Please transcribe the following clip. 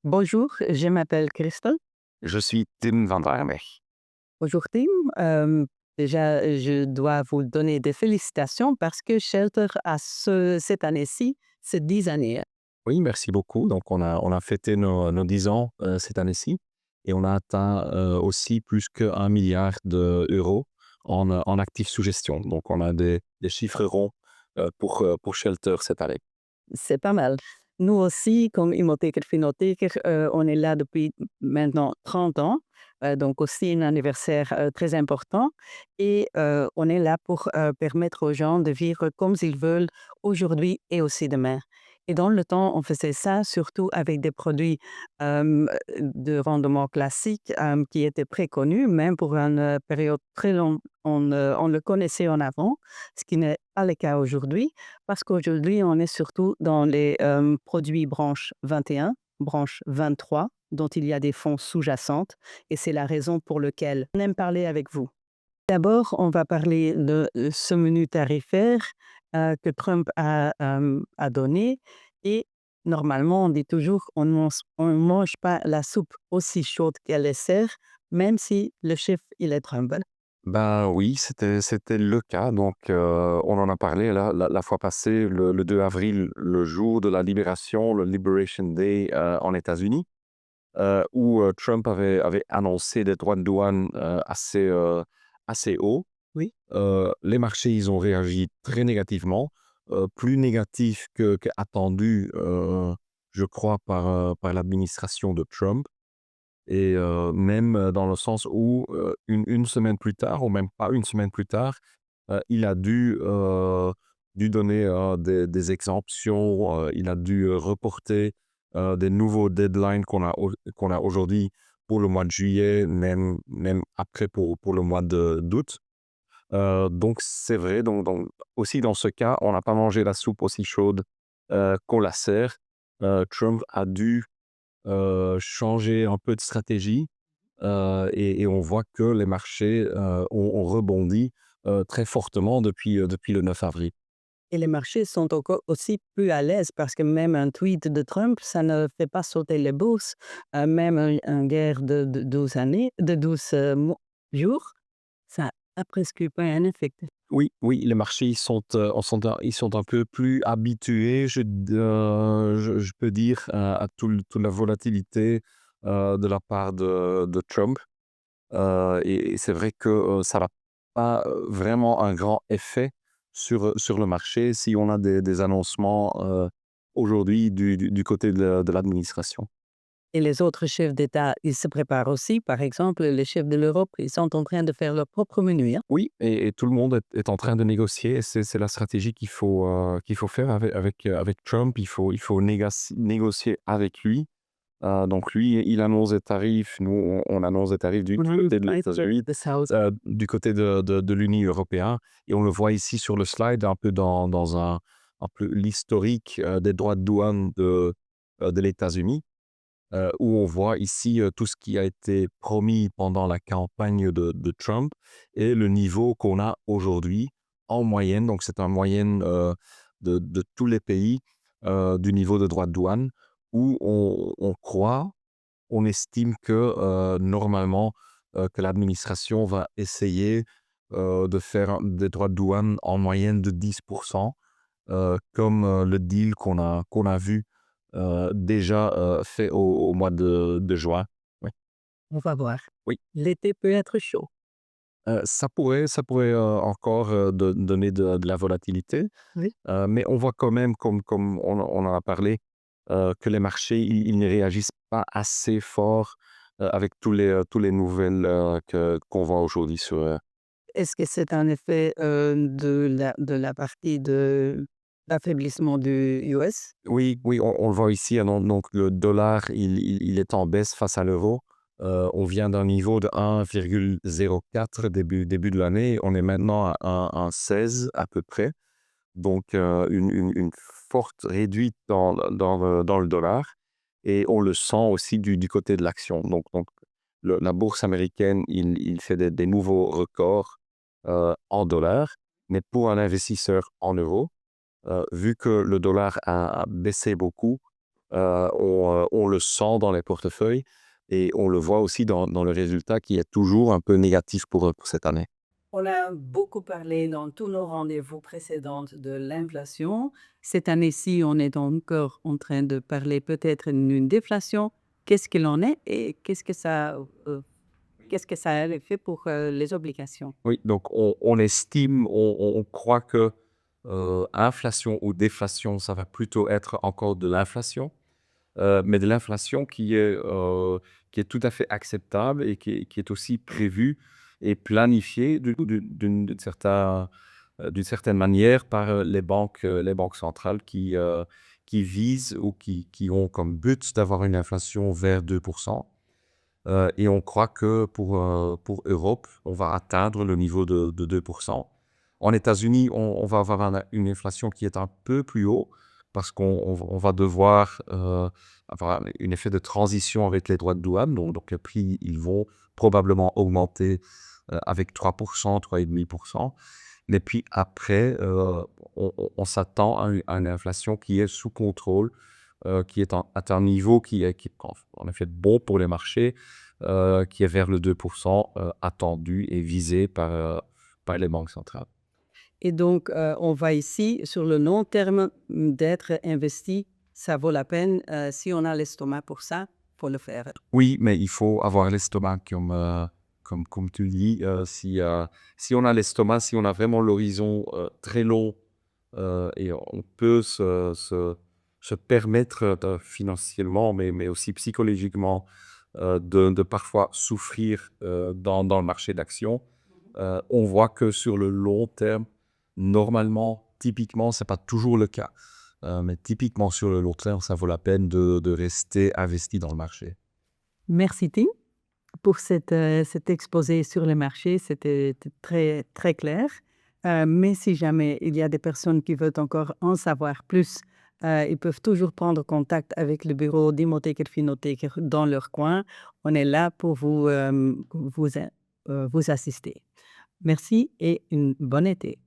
Bonjour, je m'appelle Christel. Je suis Tim van Waarmech. Bonjour Tim. Déjà, je dois vous donner des félicitations parce que Shelter a cette année-ci, c'est 10 années. Oui, merci beaucoup. Donc on a fêté nos 10 ans, cette année-ci et on a atteint, aussi plus qu'1 milliard d'euros en actifs sous gestion. Donc on a des chiffres ronds, pour Shelter cette année. C'est pas mal. Nous aussi, comme Immotheker Finnotheker, on est là depuis maintenant 30 ans. Donc aussi un anniversaire très important. Et on est là pour permettre aux gens de vivre comme ils veulent aujourd'hui et aussi demain. Et dans le temps, on faisait ça surtout avec des produits de rendement classique qui étaient préconnus, même pour une période très longue. On le connaissait en avant, ce qui n'est pas le cas aujourd'hui. Parce qu'aujourd'hui, on est surtout dans les produits branche 21, branche 23, dont il y a des fonds sous-jacentes et c'est la raison pour laquelle on aime parler avec vous. D'abord, on va parler de ce menu tarifaire que Trump a donné et normalement, on dit toujours: «On ne mange pas la soupe aussi chaude qu'elle est sert», même si le chef, il est Trump. Ben oui, c'était le cas. Donc on en a parlé la fois passée, le 2 avril, le jour de la libération, le Liberation Day, en États-Unis, où, Trump avait annoncé des droits de douane, assez hauts. Oui. Les marchés, ils ont réagi très négativement, plus négatif qu'attendu, je crois par l'administration de Trump et même, dans le sens où, une semaine plus tard ou même pas une semaine plus tard, il a dû donner, des exemptions, il a dû, reporter, des nouveaux deadlines qu'on a aujourd'hui pour le mois de juillet, même après pour le mois d'août. Donc c'est vrai, donc aussi dans ce cas, on n'a pas mangé la soupe aussi chaude, qu'on la sert. Trump a dû, changer un peu de stratégie, et on voit que les marchés, ont rebondi, très fortement depuis le 9 avril. Et les marchés sont encore aussi plus à l'aise parce que même un tweet de Trump, ça ne fait pas sauter les bourses. Même un guerre de 12 années, de 12 jours, ça a presque pas un effet. Oui, oui, les marchés, ils sont un peu plus habitués, je peux dire, à toute la volatilité, de la part de Trump. Et c'est vrai que, ça n'a pas, vraiment un grand effet sur le marché si on a des annoncements, aujourd'hui du côté de l'administration. Et les autres chefs d'État, ils se préparent aussi. Par exemple, les chefs de l'Europe, ils sont en train de faire leur propre menu, hein. Oui, et tout le monde est en train de négocier et c'est la stratégie qu'il faut faire avec Trump. Il faut négocier avec lui. Donc lui, il annonce des tarifs, nous on annonce des tarifs du Mhm. côté de Ouais, l'États-Unis, de South. du côté de l'Union européenne et on le voit ici sur le slide un peu dans un peu l'historique, des droits de douane de l'États-Unis, où on voit ici, tout ce qui a été promis pendant la campagne de Trump et le niveau qu'on a aujourd'hui en moyenne. Donc c'est en moyenne, de tous les pays, du niveau de droits de douane où on croit, on estime que, normalement, que l'administration va essayer, de faire des droits de douane en moyenne de 10%, comme, le deal qu'on a vu, déjà, fait au mois de juin. Oui, On va voir. oui. L'été peut être chaud. Ça pourrait, encore, donner de la volatilité, Oui. mais on voit quand même comme on en a parlé, que les marchés, ils ne réagissent pas assez fort, avec tous les nouvelles, qu'on voit aujourd'hui sur, Est-ce que c'est un effet de la partie de l'affaiblissement du US? oui, oui, on le voit ici, hein, donc le dollar, il est en baisse face à l'euro. On vient d'un niveau de 1,04 début de l'année. On est maintenant à 1,16 à peu près. Donc une forte réduite dans le dollar et on le sent aussi du côté de l'action. Donc la bourse américaine, il fait des nouveaux records, en dollars, mais pour un investisseur en euros, vu que le dollar a baissé beaucoup, On le sent dans les portefeuilles et on le voit aussi dans le résultat qui est toujours un peu négatif pour cette année. On a beaucoup parlé dans tous nos rendez-vous précédents de l'inflation. Cette année-ci, on est encore en train de parler peut-être d'une déflation. Qu'est-ce qu'il en est et qu'est-ce que ça a fait pour les obligations? Oui, donc on estime, on croit que inflation ou déflation, ça va plutôt être encore de l'inflation, mais de l'inflation qui est tout à fait acceptable et qui est aussi prévue et planifiée d'une certaine manière par les banques centrales qui visent ou qui ont comme but d'avoir une inflation vers 2%. Et on croit que pour Europe, on va atteindre le niveau de 2%. En États-Unis, on va avoir une inflation qui est un peu plus haut parce qu'on va devoir avoir un effet de transition avec les droits de douane. Donc les prix, ils vont probablement augmenter avec 3%, 3,5%. Mais puis après, on s'attend à une inflation qui est sous contrôle, qui est à un niveau qui est en effet bon pour les marchés, qui est vers le 2% attendu et visé par les banques centrales. Et donc, on va ici, sur le long terme, d'être investi. Ça vaut la peine. Si on a l'estomac pour ça, il faut le faire. Oui, mais il faut avoir l'estomac comme tu dis. Si on a l'estomac, si on a vraiment l'horizon très long et on peut se permettre financièrement, mais aussi psychologiquement, de parfois souffrir dans le marché d'action, on voit que sur le long terme, normalement, typiquement, ce n'est pas toujours le cas. Mais typiquement, sur le long terme, ça vaut la peine de rester investi dans le marché. Merci Tim pour cet exposé sur les marchés. C'était très, très clair. Mais si jamais il y a des personnes qui veulent encore en savoir plus, ils peuvent toujours prendre contact avec le bureau d'Hypotheker Finauthéker dans leur coin. On est là pour vous assister. Merci et une bonne été.